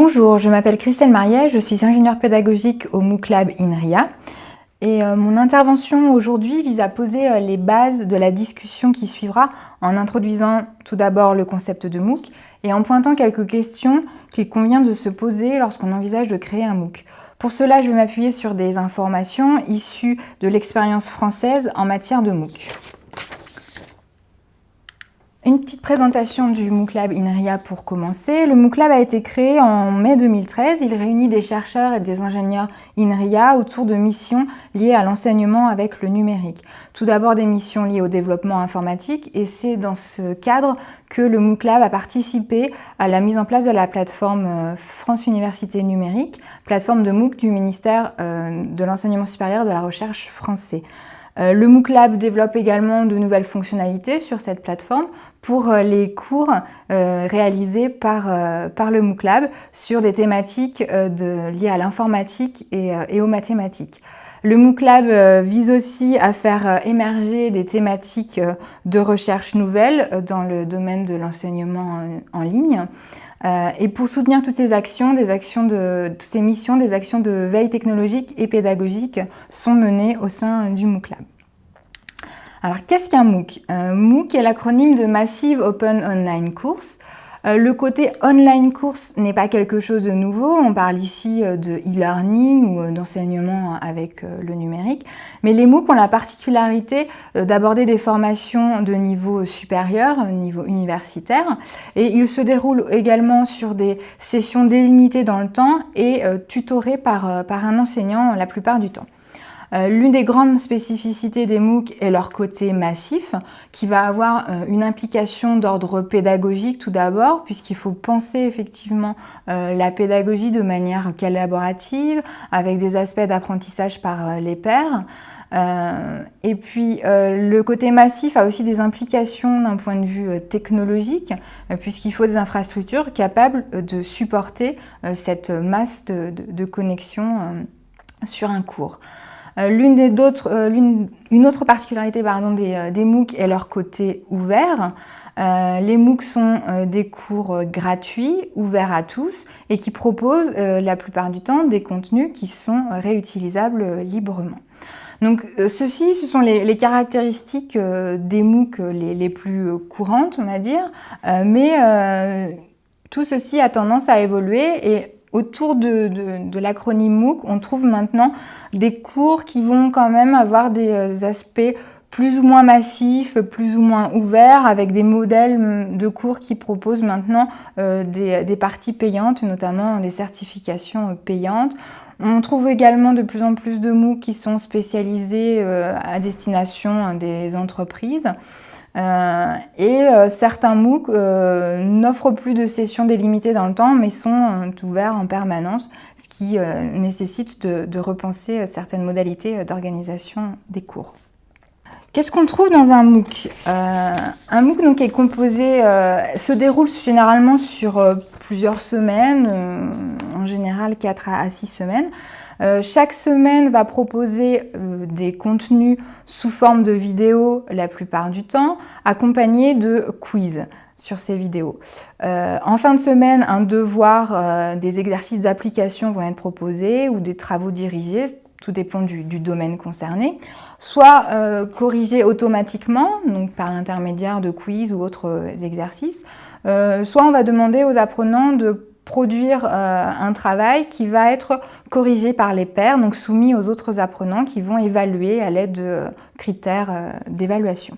Bonjour, je m'appelle Christelle Mariet, je suis ingénieure pédagogique au MOOC Lab INRIA. Et mon intervention aujourd'hui vise à poser les bases de la discussion qui suivra en introduisant tout d'abord le concept de MOOC et en pointant quelques questions qu'il convient de se poser lorsqu'on envisage de créer un MOOC. Pour cela, je vais m'appuyer sur des informations issues de l'expérience française en matière de MOOC. Une petite présentation du MOOC Lab INRIA pour commencer. Le MOOC Lab a été créé en mai 2013. Il réunit des chercheurs et des ingénieurs INRIA autour de missions liées à l'enseignement avec le numérique. Tout d'abord des missions liées au développement informatique et c'est dans ce cadre que le MOOC Lab a participé à la mise en place de la plateforme France Université Numérique, plateforme de MOOC du ministère de l'Enseignement supérieur et de la Recherche français. Le MOOC Lab développe également de nouvelles fonctionnalités sur cette plateforme pour les cours réalisés par le MOOC Lab sur des thématiques liées à l'informatique et aux mathématiques. Le MOOC Lab vise aussi à faire émerger des thématiques de recherche nouvelles dans le domaine de l'enseignement en ligne. Et pour soutenir toutes ces actions, toutes ces missions, des actions de veille technologique et pédagogique sont menées au sein du MOOC Lab. Alors, qu'est-ce qu'un MOOC? MOOC est l'acronyme de Massive Open Online Course. Le côté online course n'est pas quelque chose de nouveau, on parle ici de e-learning ou d'enseignement avec le numérique, mais les MOOC ont la particularité d'aborder des formations de niveau supérieur, niveau universitaire, et ils se déroulent également sur des sessions délimitées dans le temps et tutorées par un enseignant la plupart du temps. L'une des grandes spécificités des MOOC est leur côté massif, qui va avoir une implication d'ordre pédagogique tout d'abord, puisqu'il faut penser effectivement la pédagogie de manière collaborative, avec des aspects d'apprentissage par les pairs. Et puis le côté massif a aussi des implications d'un point de vue technologique, puisqu'il faut des infrastructures capables de supporter cette masse de connexion sur un cours. Une autre particularité des MOOC est leur côté ouvert. Les MOOC sont des cours gratuits, ouverts à tous et qui proposent la plupart du temps des contenus qui sont réutilisables librement. Donc ce sont les caractéristiques des MOOC les plus courantes, on va dire, mais tout ceci a tendance à évoluer et autour de l'acronyme MOOC, on trouve maintenant des cours qui vont quand même avoir des aspects plus ou moins massifs, plus ou moins ouverts, avec des modèles de cours qui proposent maintenant des parties payantes, notamment des certifications payantes. On trouve également de plus en plus de MOOC qui sont spécialisés à destination des entreprises. Certains MOOC n'offrent plus de sessions délimitées dans le temps, mais sont ouverts en permanence, ce qui nécessite de repenser certaines modalités d'organisation des cours. Qu'est-ce qu'on trouve dans un MOOC? Un MOOC donc, est composé, se déroule généralement sur plusieurs semaines, en général 4 à 6 semaines. Chaque semaine va proposer des contenus sous forme de vidéos la plupart du temps, accompagnés de quiz sur ces vidéos. En fin de semaine, un devoir, des exercices d'application vont être proposés ou des travaux dirigés, tout dépend du domaine concerné, soit corrigés automatiquement, donc par l'intermédiaire de quiz ou autres exercices, soit on va demander aux apprenants de produire un travail qui va être corrigé par les pairs, donc soumis aux autres apprenants qui vont évaluer à l'aide de critères d'évaluation.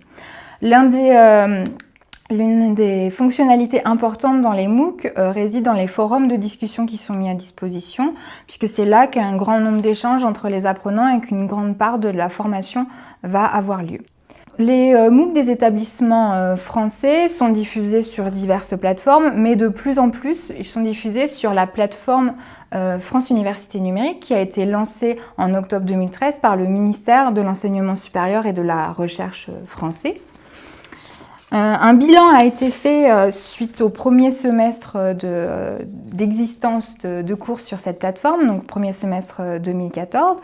L'une des fonctionnalités importantes dans les MOOC réside dans les forums de discussion qui sont mis à disposition, puisque c'est là qu'un grand nombre d'échanges entre les apprenants et qu'une grande part de la formation va avoir lieu. Les MOOC des établissements français sont diffusés sur diverses plateformes, mais de plus en plus, ils sont diffusés sur la plateforme France Université Numérique qui a été lancée en octobre 2013 par le ministère de l'Enseignement supérieur et de la Recherche français. Un bilan a été fait suite au premier semestre d'existence de cours sur cette plateforme, donc premier semestre 2014.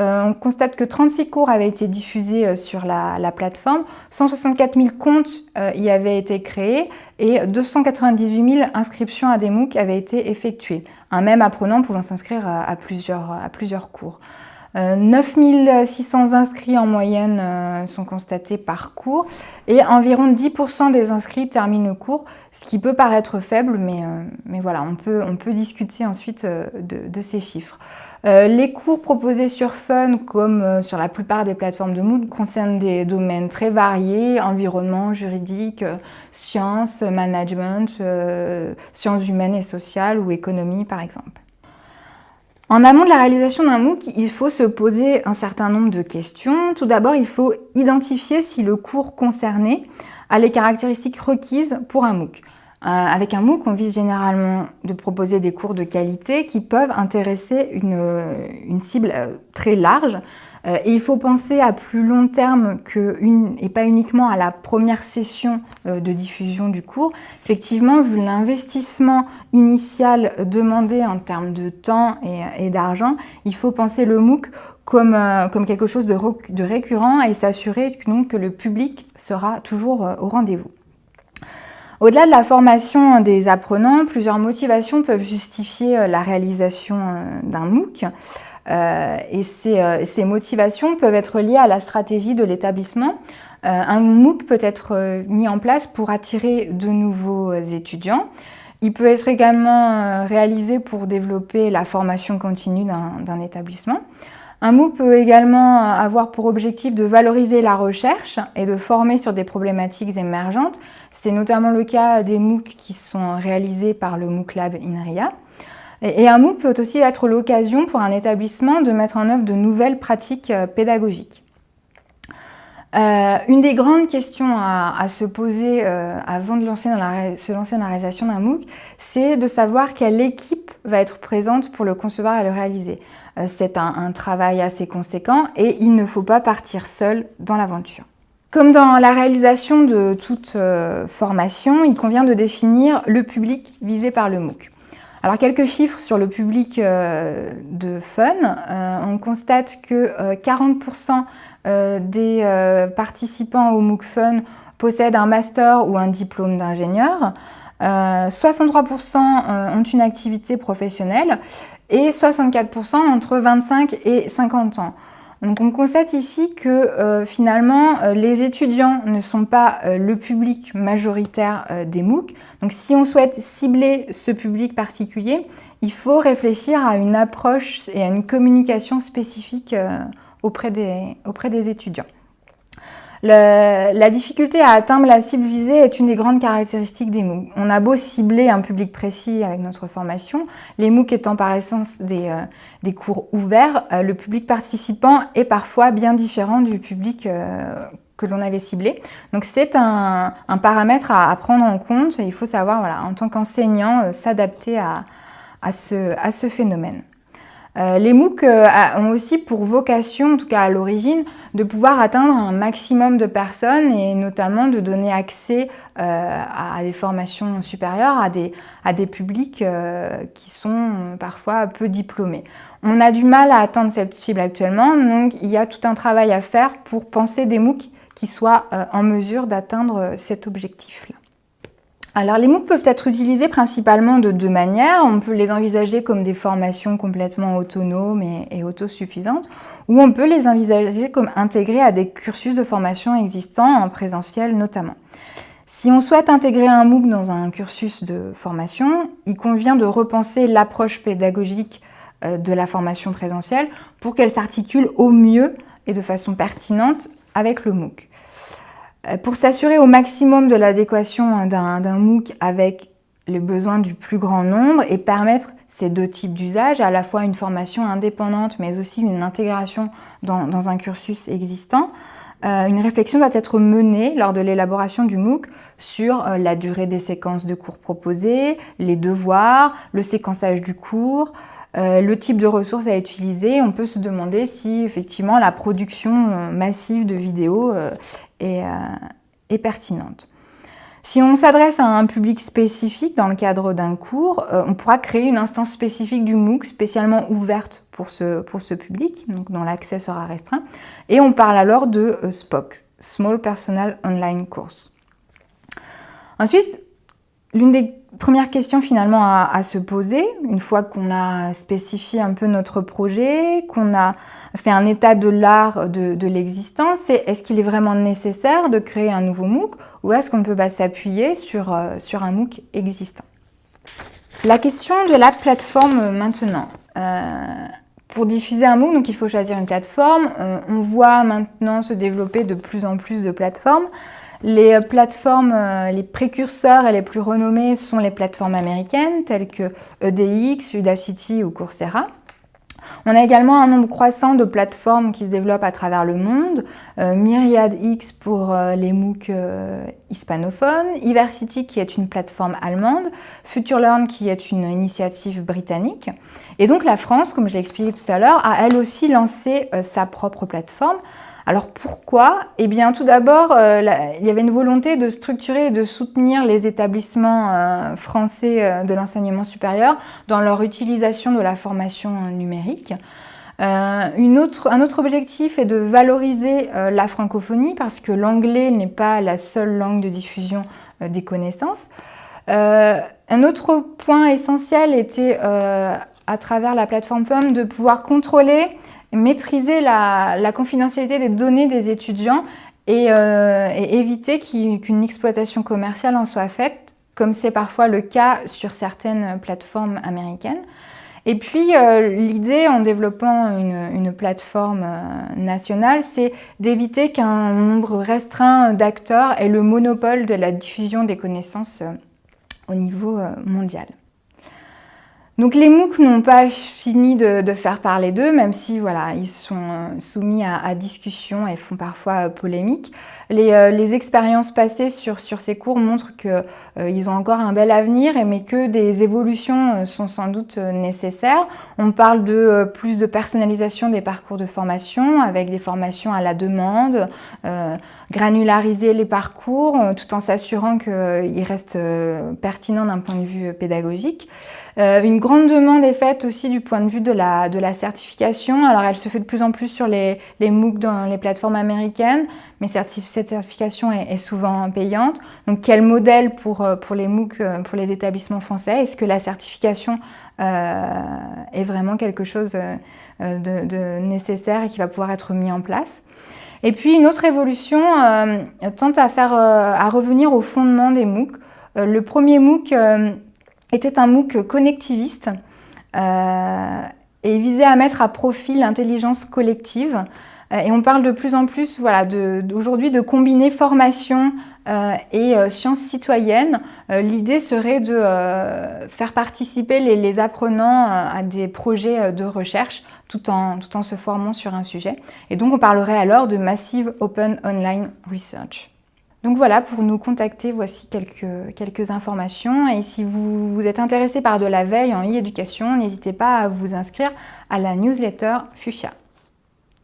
On constate que 36 cours avaient été diffusés sur la plateforme, 164 000 comptes y avaient été créés et 298 000 inscriptions à des MOOC avaient été effectuées. Un même apprenant pouvant s'inscrire à plusieurs cours. 9 600 inscrits en moyenne sont constatés par cours et environ 10% des inscrits terminent le cours, ce qui peut paraître faible, mais voilà, on peut discuter ensuite de ces chiffres. Les cours proposés sur Fun, comme sur la plupart des plateformes de MOOC, concernent des domaines très variés, environnement, juridique, sciences, management, sciences humaines et sociales ou économie par exemple. En amont de la réalisation d'un MOOC, il faut se poser un certain nombre de questions. Tout d'abord, il faut identifier si le cours concerné a les caractéristiques requises pour un MOOC. Avec un MOOC, on vise généralement de proposer des cours de qualité qui peuvent intéresser une cible très large. Et il faut penser à plus long terme et pas uniquement à la première session de diffusion du cours. Effectivement, vu l'investissement initial demandé en termes de temps et d'argent, il faut penser le MOOC comme quelque chose de récurrent et s'assurer que le public sera toujours au rendez-vous. Au-delà de la formation des apprenants, plusieurs motivations peuvent justifier la réalisation d'un MOOC. Et ces motivations peuvent être liées à la stratégie de l'établissement. Un MOOC peut être mis en place pour attirer de nouveaux étudiants. Il peut être également réalisé pour développer la formation continue d'un établissement. Un MOOC peut également avoir pour objectif de valoriser la recherche et de former sur des problématiques émergentes. C'est notamment le cas des MOOC qui sont réalisés par le MOOC Lab INRIA. Et un MOOC peut aussi être l'occasion pour un établissement de mettre en œuvre de nouvelles pratiques pédagogiques. Une des grandes questions à se poser avant de se lancer dans la réalisation d'un MOOC, c'est de savoir quelle équipe va être présente pour le concevoir et le réaliser. C'est un travail assez conséquent et il ne faut pas partir seul dans l'aventure. Comme dans la réalisation de toute formation, il convient de définir le public visé par le MOOC. Alors quelques chiffres sur le public de Fun. On constate que 40% des participants au MOOC Fun possèdent un master ou un diplôme d'ingénieur. 63% ont une activité professionnelle et 64% entre 25 et 50 ans. Donc on constate ici que finalement les étudiants ne sont pas le public majoritaire des MOOC. Donc si on souhaite cibler ce public particulier, il faut réfléchir à une approche et à une communication spécifique auprès des étudiants. La difficulté à atteindre la cible visée est une des grandes caractéristiques des MOOC. On a beau cibler un public précis avec notre formation, les MOOC étant par essence des cours ouverts, le public participant est parfois bien différent du public que l'on avait ciblé. Donc c'est un paramètre à prendre en compte et il faut savoir, voilà, en tant qu'enseignant, s'adapter à ce phénomène. Les MOOC ont aussi pour vocation, en tout cas à l'origine, de pouvoir atteindre un maximum de personnes et notamment de donner accès à des formations supérieures, à des publics qui sont parfois peu diplômés. On a du mal à atteindre cette cible actuellement, donc il y a tout un travail à faire pour penser des MOOC qui soient en mesure d'atteindre cet objectif-là. Alors les MOOC peuvent être utilisés principalement de deux manières. On peut les envisager comme des formations complètement autonomes et autosuffisantes, ou on peut les envisager comme intégrées à des cursus de formation existants, en présentiel notamment. Si on souhaite intégrer un MOOC dans un cursus de formation, il convient de repenser l'approche pédagogique de la formation présentielle pour qu'elle s'articule au mieux et de façon pertinente avec le MOOC. Pour s'assurer au maximum de l'adéquation d'un MOOC avec les besoins du plus grand nombre et permettre ces deux types d'usages, à la fois une formation indépendante mais aussi une intégration dans un cursus existant, une réflexion doit être menée lors de l'élaboration du MOOC sur la durée des séquences de cours proposées, les devoirs, le séquençage du cours, le type de ressources à utiliser. On peut se demander si effectivement la production massive de vidéos est pertinente. Si on s'adresse à un public spécifique dans le cadre d'un cours, on pourra créer une instance spécifique du MOOC spécialement ouverte pour ce public, donc dont l'accès sera restreint. Et on parle alors de SPOC, Small Personal Online Course. Ensuite, l'une des premières questions finalement à se poser, une fois qu'on a spécifié un peu notre projet, qu'on a fait un état de l'art de l'existence, c'est est-ce qu'il est vraiment nécessaire de créer un nouveau MOOC ou est-ce qu'on ne peut pas s'appuyer sur un MOOC existant? La question de la plateforme maintenant. Pour diffuser un MOOC, donc il faut choisir une plateforme. On voit maintenant se développer de plus en plus de plateformes. Les plateformes, les précurseurs et les plus renommées sont les plateformes américaines telles que EDX, Udacity ou Coursera. On a également un nombre croissant de plateformes qui se développent à travers le monde. MyriadX pour les MOOC hispanophones, Iversity qui est une plateforme allemande, FutureLearn qui est une initiative britannique. Et donc la France, comme je l'ai expliqué tout à l'heure, a elle aussi lancé sa propre plateforme. Alors pourquoi? Eh bien tout d'abord, il y avait une volonté de structurer et de soutenir les établissements français de l'enseignement supérieur dans leur utilisation de la formation numérique. Un autre objectif est de valoriser la francophonie parce que l'anglais n'est pas la seule langue de diffusion des connaissances. Un autre point essentiel était, à travers la plateforme PUM, de pouvoir contrôler maîtriser la confidentialité des données des étudiants et éviter qu'une exploitation commerciale en soit faite, comme c'est parfois le cas sur certaines plateformes américaines. Et puis, l'idée en développant une plateforme nationale, c'est d'éviter qu'un nombre restreint d'acteurs ait le monopole de la diffusion des connaissances au niveau mondial. Donc les MOOC n'ont pas fini de faire parler d'eux, même si voilà, ils sont soumis à discussion et font parfois polémique. Les expériences passées sur ces cours montrent qu'ils ont encore un bel avenir, mais que des évolutions sont sans doute nécessaires. On parle de plus de personnalisation des parcours de formation, avec des formations à la demande, granulariser les parcours, tout en s'assurant qu'ils restent pertinents d'un point de vue pédagogique. Une grande demande est faite aussi du point de vue de la certification. Alors elle se fait de plus en plus sur les MOOC dans les plateformes américaines, mais cette certification est souvent payante. Donc quel modèle pour les MOOC, pour les établissements français? Est-ce que la certification est vraiment quelque chose de nécessaire et qui va pouvoir être mis en place? Et puis une autre évolution tente à revenir au fondement des MOOC. Le premier MOOC était un MOOC connectiviste et visait à mettre à profit l'intelligence collective. Et on parle de plus en plus aujourd'hui de combiner formation et sciences citoyennes. L'idée serait de faire participer les apprenants à des projets de recherche tout en se formant sur un sujet. Et donc on parlerait alors de Massive Open Online Research. Donc voilà, pour nous contacter, voici quelques informations. Et si vous êtes intéressé par de la veille en e-éducation, n'hésitez pas à vous inscrire à la newsletter Fuchsia.